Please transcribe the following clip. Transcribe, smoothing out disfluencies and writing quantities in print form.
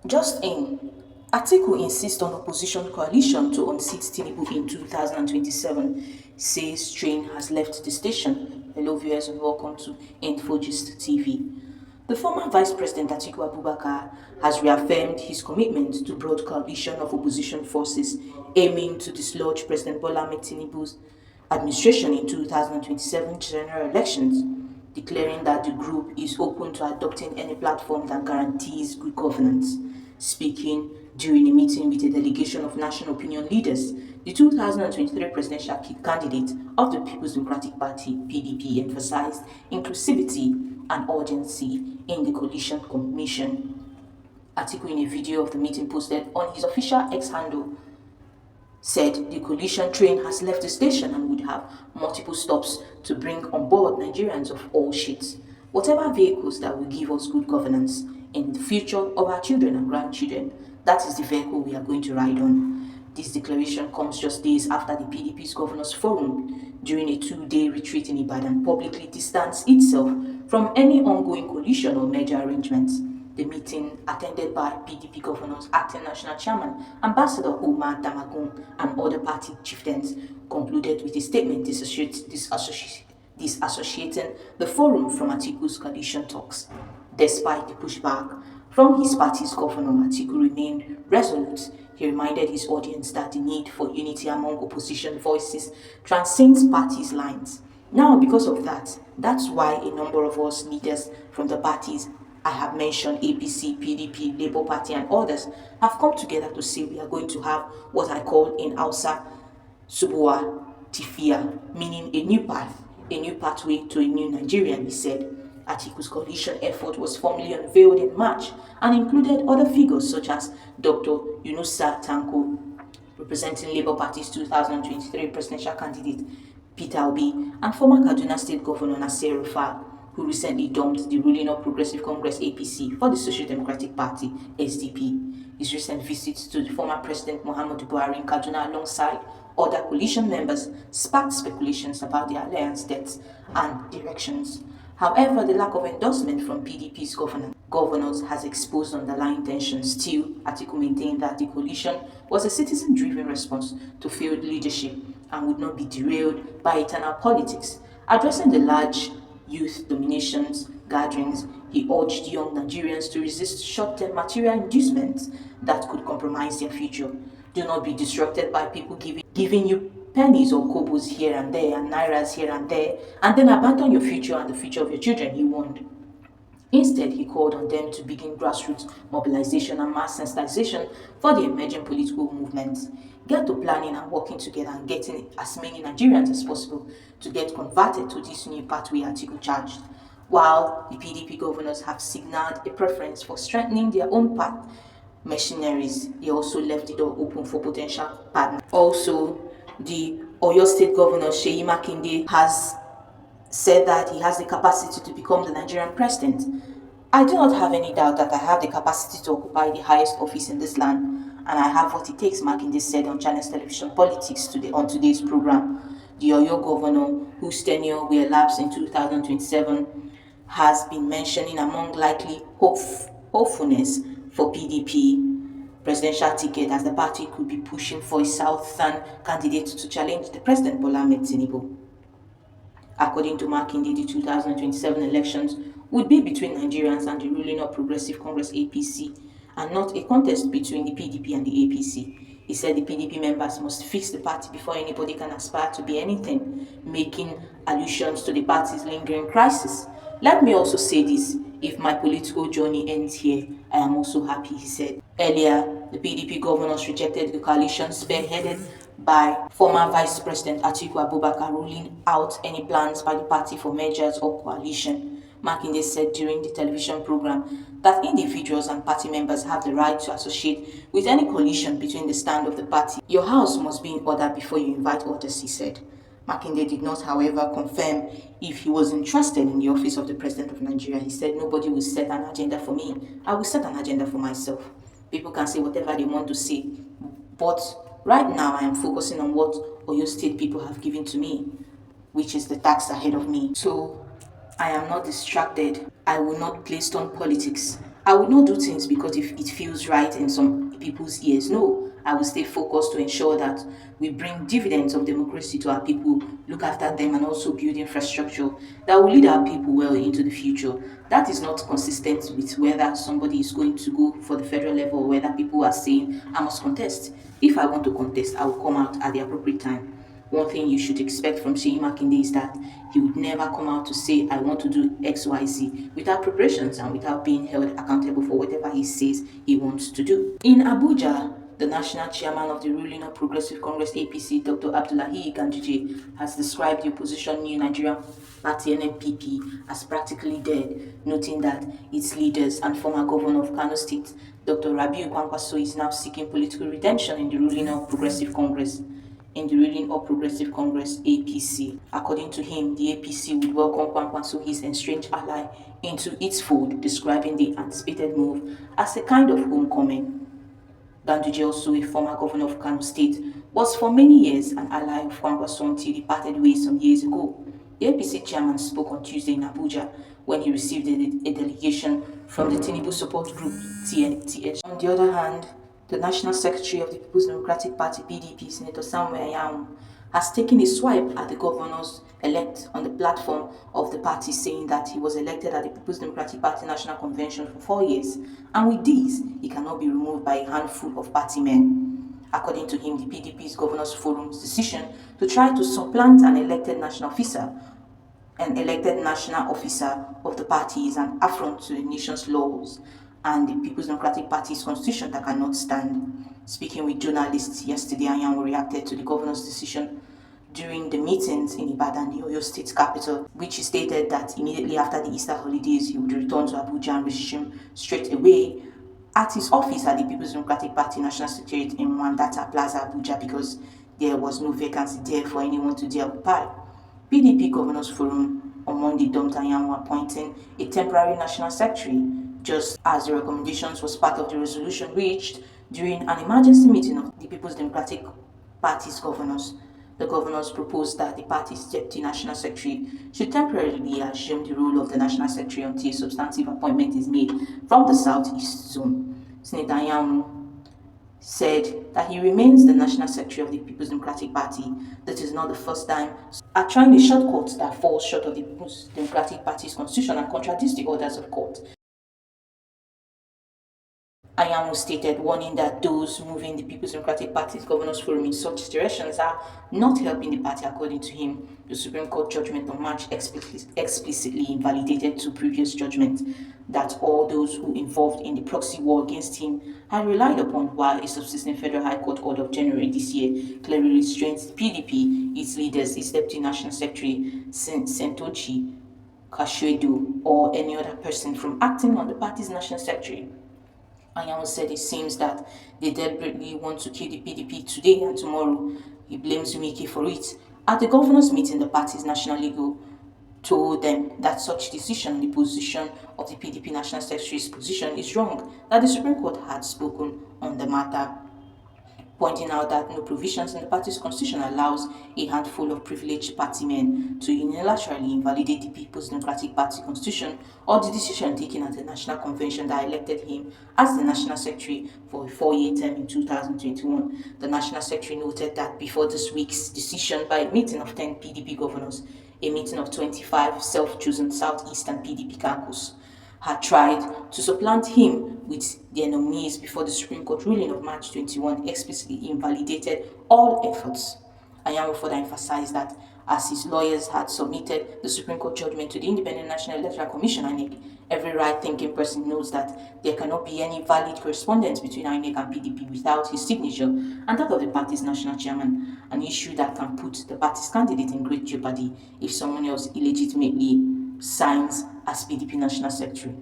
Just in, Atiku insists on opposition coalition to unseat Tinubu in 2027, says train has left the station. Hello viewers and welcome to Infogist TV. The former Vice President Atiku Abubakar has reaffirmed his commitment to broad coalition of opposition forces aiming to dislodge President Bola Ahmed Tinubu's administration in 2027 general elections, declaring that the group is open to adopting any platform that guarantees good governance. Speaking during a meeting with a delegation of national opinion leaders, the 2023 presidential candidate of the People's Democratic Party (PDP) emphasized inclusivity and urgency in the coalition commission. Article in a video of the meeting posted on his official X handle said the coalition train has left the station and would have multiple stops to bring on board Nigerians of all shades. Whatever vehicles that will give us good governance in the future of our children and grandchildren, that is the vehicle we are going to ride on. This declaration comes just days after the PDP's Governors Forum, during a two-day retreat in Ibadan, publicly distanced itself from any ongoing coalition or merger arrangements. The meeting, attended by PDP governors, acting national chairman, Ambassador Umar Damagun, and other party chieftains, concluded with a statement disassociating the forum from Atiku's coalition talks. Despite the pushback from his party's governor, Atiku remained resolute. He reminded his audience that the need for unity among opposition voices transcends parties' lines. Now, because of that, that's why a number of us leaders from the parties I have mentioned, APC, PDP, Labour Party, and others, have come together to say we are going to have what I call in Hausa Subuwa Tifia, meaning a new path, a new pathway to a new Nigeria, he said. Atiku's coalition effort was formally unveiled in March and included other figures such as Dr. Yunusa Tanko, representing Labour Party's 2023 presidential candidate Peter Obi, and former Kaduna State Governor Nasir Rufai, who recently dumped the ruling All Progressive Congress (APC) for the Social Democratic Party (SDP). His recent visits to the former President Muhammadu Buhari in Kaduna alongside other coalition members sparked speculations about the alliance depth and directions. However, the lack of endorsement from PDP's governors has exposed underlying tensions. Still, Atiku maintained that the coalition was a citizen-driven response to failed leadership and would not be derailed by internal politics. Addressing the large youth dominations gatherings, he urged young Nigerians to resist short-term material inducements that could compromise their future. Do not be distracted by people giving you pennies or kobos here and there and nairas here and there, and then abandon your future and the future of your children, he warned. Instead, he called on them to begin grassroots mobilization and mass sensitization for the emerging political movements. Get to planning and working together and getting as many Nigerians as possible to get converted to this new pathway Atiku charged. While the PDP governors have signaled a preference for strengthening their own path machineries, he also left the door open for potential partners. Also, the Oyo State Governor Sheyi Makinde has said that he has the capacity to become the Nigerian president. I do not have any doubt that I have the capacity to occupy the highest office in this land, and I have what it takes, Makinde said on Channels Television Politics today on today's program. The Oyo governor, whose tenure will elapse in 2027, has been mentioning among likely hopefulness for PDP presidential ticket, as the party could be pushing for a southern candidate to challenge the President Bola Ahmed Tinubu. According to Makinde, the 2027 elections would be between Nigerians and the ruling All Progressive Congress (APC), and not a contest between the PDP and the APC. He said the PDP members must fix the party before anybody can aspire to be anything, making allusions to the party's lingering crisis. Let me also say this: if my political journey ends here, I am also happy, he said. Earlier, the PDP governors rejected the coalition spearheaded by former Vice President Atiku Abubakar, ruling out any plans by the party for mergers or coalition. Makinde said during the television program that individuals and party members have the right to associate with any coalition between the stand of the party. Your house must be in order before you invite others, he said. Makinde did not, however, confirm if he was interested in the office of the President of Nigeria. He said, "Nobody will set an agenda for me. I will set an agenda for myself." People can say whatever they want to say, but right now I am focusing on what Oyo State people have given to me, which is the tax ahead of me. So I am not distracted. I will not play stone politics. I would not do things because if it feels right in some people's ears. No, I will stay focused to ensure that we bring dividends of democracy to our people, look after them, and also build infrastructure that will lead our people well into the future. That is not consistent with whether somebody is going to go for the federal level or whether people are saying, I must contest. If I want to contest, I will come out at the appropriate time. One thing you should expect from Sheyi Makinde is that he would never come out to say, I want to do XYZ without preparations and without being held accountable for whatever he says he wants to do. In Abuja, the national chairman of the ruling All Progressive Congress APC, Dr. Abdullahi Ganduje, has described the opposition New Nigeria Party NNPP as practically dead, noting that its leaders and former governor of Kano State, Dr. Rabiu Kwankwaso, is now seeking political redemption in the ruling All Progressive Congress APC. According to him, the APC would welcome Kwankwaso, his estranged ally, into its fold, describing the anticipated move as a kind of homecoming. Ganduje, also a former governor of Kano State, was for many years an ally of Kwankwaso until he parted ways some years ago. The APC chairman spoke on Tuesday in Abuja when he received a delegation from the Tinubu support group TNTH. On the other hand, the National Secretary of the People's Democratic Party (PDP), Senator Samuel Ayamu, has taken a swipe at the governors-elect on the platform of the party, saying that he was elected at the People's Democratic Party National Convention for 4 years, and with this, he cannot be removed by a handful of party men. According to him, the PDP's Governors Forum's decision to try to supplant an elected national officer of the party is an affront to the nation's laws and the People's Democratic Party's constitution that cannot stand. Speaking with journalists yesterday, Anyanwu reacted to the governor's decision during the meetings in Ibadan, the Oyo State capital, which he stated that immediately after the Easter holidays, he would return to Abuja and resume straight away at his office at the People's Democratic Party National Secretariat in Wandata Plaza, Abuja, because there was no vacancy there for anyone to occupy. PDP Governors Forum on Monday dumped Anyanwu, appointing a temporary national secretary, just as the recommendations was part of the resolution reached during an emergency meeting of the People's Democratic Party's governors. The governors proposed that the party's deputy national secretary should temporarily assume the role of the national secretary until a substantive appointment is made from the southeast zone. Senator Anyanwu said that he remains the national secretary of the People's Democratic Party. That is not the first time are trying a shortcut that falls short of the People's Democratic Party's constitution and contradicts the orders of court. Anyanwu stated, warning that those moving the People's Democratic Party's Governors Forum in such directions are not helping the party. According to him, the Supreme Court judgment on March explicitly invalidated two previous judgments that all those who involved in the proxy war against him had relied upon, while a subsisting Federal High Court order of January this year clearly restrains the PDP, its leaders, its Deputy National Secretary, Sentochi Kashedu, or any other person from acting on the party's National Secretary. Anyanwu said it seems that they deliberately want to kill the PDP today and tomorrow. He blames Wike for it. At the governors' meeting, the party's national legal told them that such decision, the position of the PDP National Secretary's position, is wrong, that the Supreme Court had spoken on the matter, pointing out that no provisions in the party's constitution allows a handful of privileged party men to unilaterally invalidate the People's Democratic Party constitution or the decision taken at the National Convention that elected him as the National Secretary for a 4-year term in 2021. The National Secretary noted that before this week's decision by a meeting of 10 PDP governors, a meeting of 25 self-chosen Southeastern PDP caucus had tried to supplant him with their nominees before the Supreme Court ruling of March 21 explicitly invalidated all efforts. Anyanwu further emphasized that as his lawyers had submitted the Supreme Court judgment to the Independent National Electoral Commission (INEC), every right-thinking person knows that there cannot be any valid correspondence between INEC and PDP without his signature and that of the party's national chairman, an issue that can put the party's candidate in great jeopardy if someone else illegitimately signs as PDP National Secretary.